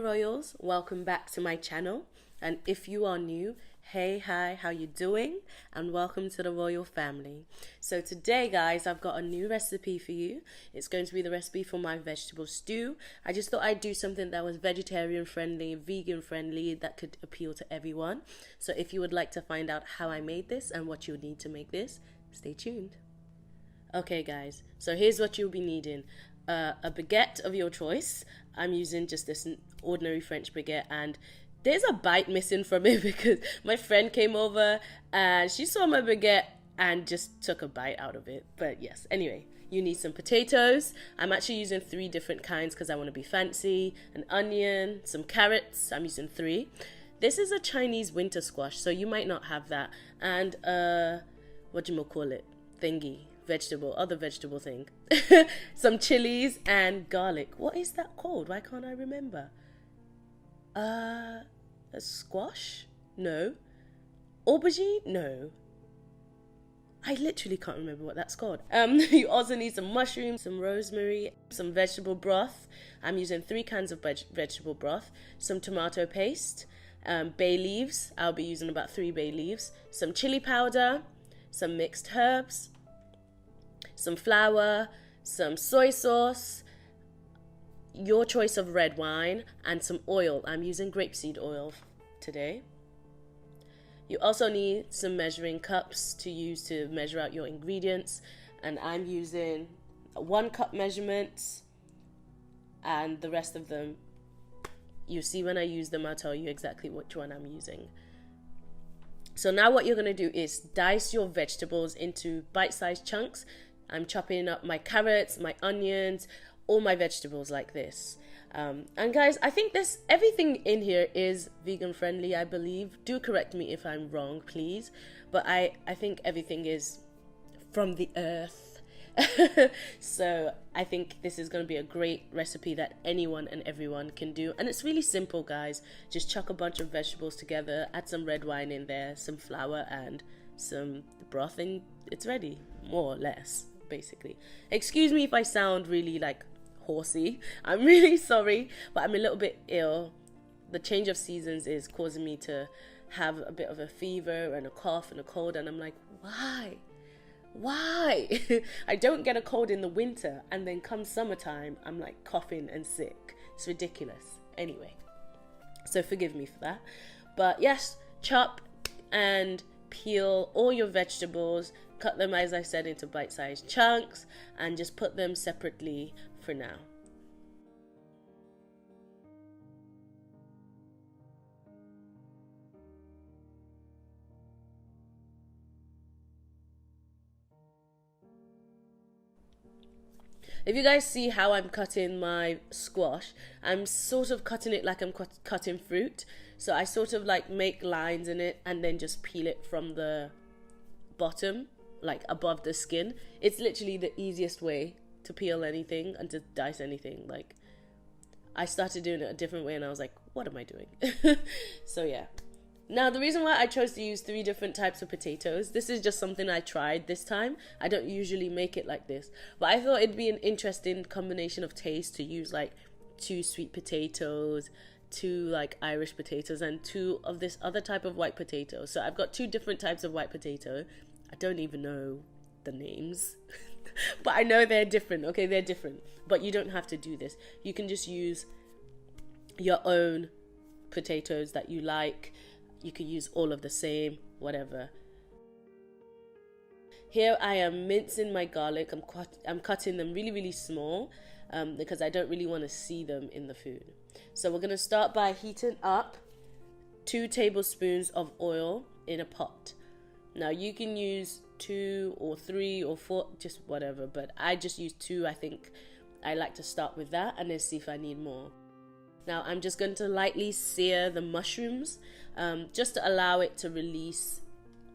Royals, welcome back to my channel, and if you are new, hey, hi, how you doing? And welcome to the royal family. So today, guys, I've got a new recipe for you. It's going to be the recipe for my vegetable stew. I just thought I'd do something that was vegetarian friendly, vegan friendly, that could appeal to everyone. So if you would like to find out how I made this and what you'll need to make this, stay tuned. Okay, guys, so here's what you'll be needing. A baguette of your choice. I'm using just this ordinary French baguette, and there's a bite missing from it because my friend came over and she saw my baguette and just took a bite out of it. But yes, anyway, you need some potatoes. I'm actually using 3 different kinds because I want to be fancy. An onion, some carrots. I'm using 3. This is a Chinese winter squash, so you might not have that. And what do you call it? Other vegetable thing. Some chilies and garlic. What is that called? Why can't I remember? A squash? No. Aubergine? No. I literally can't remember what that's called. You also need some mushrooms, some rosemary, some vegetable broth. I'm using 3 cans of vegetable broth, some tomato paste, bay leaves. I'll be using about 3 bay leaves, some chili powder, some mixed herbs, some flour, some soy sauce, your choice of red wine, and some oil. I'm using grapeseed oil today. You also need some measuring cups to use to measure out your ingredients, and I'm using a 1 cup measurement, and the rest of them, you see when I use them, I'll tell you exactly which one I'm using. So now what you're going to do is dice your vegetables into bite-sized chunks. I'm chopping up my carrots, my onions, all my vegetables like this. And guys, I think everything in here is vegan friendly, I believe. Do correct me if I'm wrong, please. But I think everything is from the earth. So I think this is going to be a great recipe that anyone and everyone can do. And it's really simple, guys. Just chuck a bunch of vegetables together, add some red wine in there, some flour and some broth, and it's ready, more or less. Basically, excuse me if I sound really like horsey. I'm really sorry, but I'm a little bit ill. The change of seasons is causing me to have a bit of a fever and a cough and a cold, and I'm like, why I don't get a cold in the winter, and then come summertime I'm like coughing and sick. It's ridiculous. Anyway, so forgive me for that. But yes, chop and peel all your vegetables, cut them, as I said, into bite-sized chunks, and just put them separately for now. If you guys see how I'm cutting my squash, I'm sort of cutting it like I'm cutting fruit. So I sort of like make lines in it and then just peel it from the bottom, like above the skin. It's literally the easiest way to peel anything and to dice anything. Like, I started doing it a different way and I was like, what am I doing? So yeah. Now, the reason why I chose to use 3 different types of potatoes, this is just something I tried this time. I don't usually make it like this, but I thought it'd be an interesting combination of taste to use like 2 sweet potatoes, 2 like Irish potatoes, and 2 of this other type of white potato. So I've got 2 different types of white potato. I don't even know the names, but I know they're different. Okay, they're different, but you don't have to do this. You can just use your own potatoes that you like. You can use all of the same, whatever. Here I am mincing my garlic. I'm cutting them really, really small because I don't really want to see them in the food. So we're going to start by heating up 2 tablespoons of oil in a pot. Now you can use 2 or 3 or 4, just whatever, but I just use 2. I think I like to start with that and then see if I need more. Now I'm just going to lightly sear the mushrooms just to allow it to release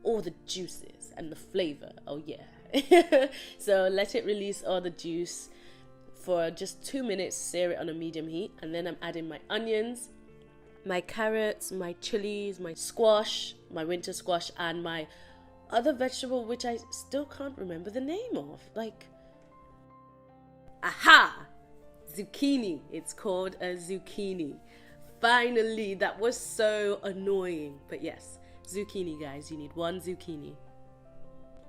all the juices and the flavor. Oh yeah. So let it release all the juice for just 2 minutes. Sear it on a medium heat, and then I'm adding my onions, my carrots, my chilies, my squash, my winter squash, and my other vegetable which I still can't remember the name of. Like, aha! Zucchini. It's called a zucchini. Finally, that was so annoying. But yes, zucchini, guys, you need 1 zucchini.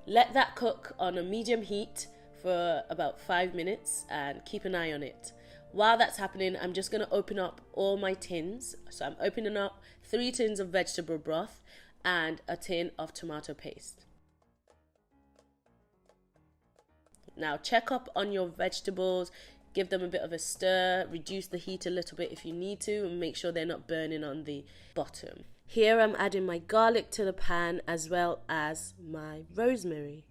Let that cook on a medium heat for about 5 minutes and keep an eye on it. While that's happening, I'm just going to open up all my tins. So I'm opening up 3 tins of vegetable broth and a tin of tomato paste. Now check up on your vegetables, give them a bit of a stir, reduce the heat a little bit if you need to, and make sure they're not burning on the bottom. Here I'm adding my garlic to the pan as well as my rosemary.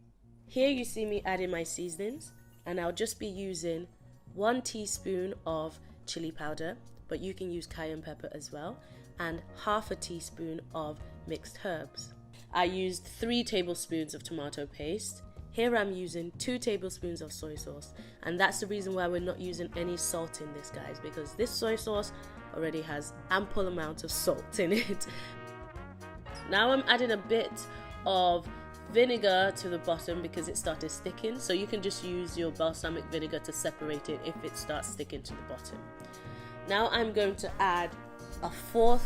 Here you see me adding my seasonings, and I'll just be using 1 teaspoon of chili powder, but you can use cayenne pepper as well, and half a teaspoon of mixed herbs. I used 3 tablespoons of tomato paste. Here I'm using 2 tablespoons of soy sauce, and that's the reason why we're not using any salt in this, guys, because this soy sauce already has ample amount of salt in it. Now I'm adding a bit of vinegar to the bottom because it started sticking, so you can just use your balsamic vinegar to separate it if it starts sticking to the bottom. Now I'm going to add a 1/4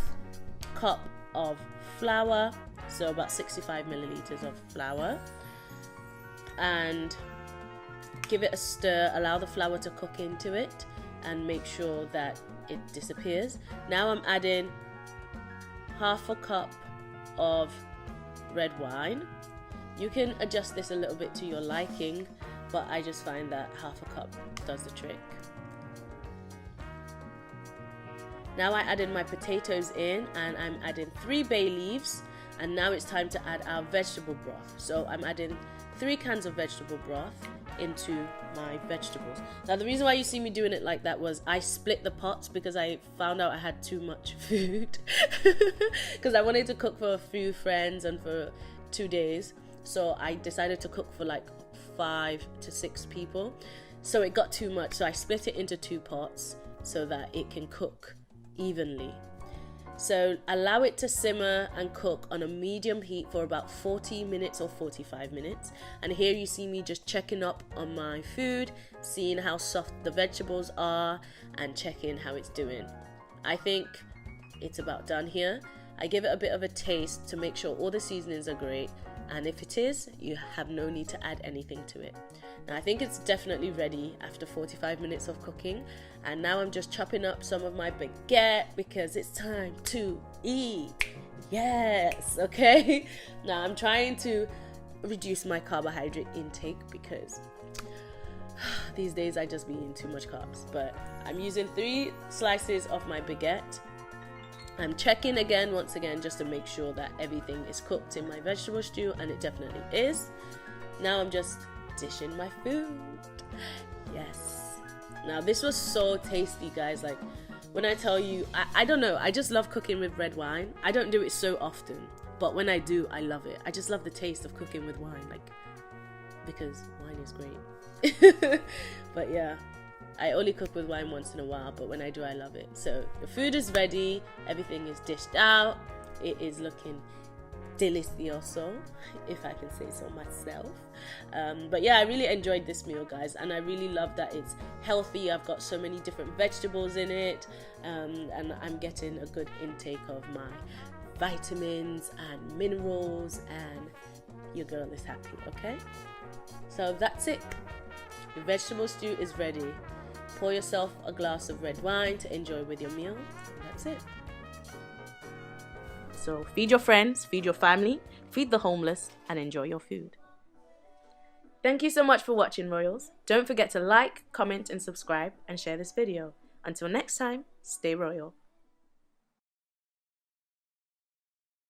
cup of flour, so about 65 milliliters of flour, and give it a stir. Allow the flour to cook into it and make sure that it disappears. Now I'm adding 1/2 cup of red wine. You can adjust this a little bit to your liking, but I just find that 1/2 cup does the trick. Now I added my potatoes in, and I'm adding 3 bay leaves, and now it's time to add our vegetable broth. So I'm adding 3 cans of vegetable broth into my vegetables. Now the reason why you see me doing it like that was I split the pots because I found out I had too much food because I wanted to cook for a few friends and for 2 days. So I decided to cook for like 5 to 6 people. So it got too much, so I split it into 2 pots so that it can cook evenly. So allow it to simmer and cook on a medium heat for about 40 minutes or 45 minutes. And here you see me just checking up on my food, seeing how soft the vegetables are and checking how it's doing. I think it's about done here. I give it a bit of a taste to make sure all the seasonings are great, and if it is, you have no need to add anything to it. Now I think it's definitely ready after 45 minutes of cooking, and now I'm just chopping up some of my baguette because it's time to eat. Yes, okay. Now I'm trying to reduce my carbohydrate intake because these days I just be eating too much carbs, but I'm using 3 slices of my baguette. I'm checking again, once again, just to make sure that everything is cooked in my vegetable stew, and it definitely is. Now I'm just dishing my food. Yes. Now this was so tasty, guys. Like, when I tell you, I don't know, I just love cooking with red wine. I don't do it so often, but when I do, I love it. I just love the taste of cooking with wine, like, because wine is great. But yeah, I only cook with wine once in a while, but when I do, I love it. So the food is ready, everything is dished out, it is looking delicioso, if I can say so myself. But yeah, I really enjoyed this meal, guys, and I really love that it's healthy. I've got so many different vegetables in it, and I'm getting a good intake of my vitamins and minerals, and your girl is happy. Okay, so that's it. The vegetable stew is ready. Pour yourself a glass of red wine to enjoy with your meal. That's it. So feed your friends, feed your family, feed the homeless, and enjoy your food. Thank you so much for watching, Royals. Don't forget to like, comment, and subscribe, and share this video. Until next time, stay royal.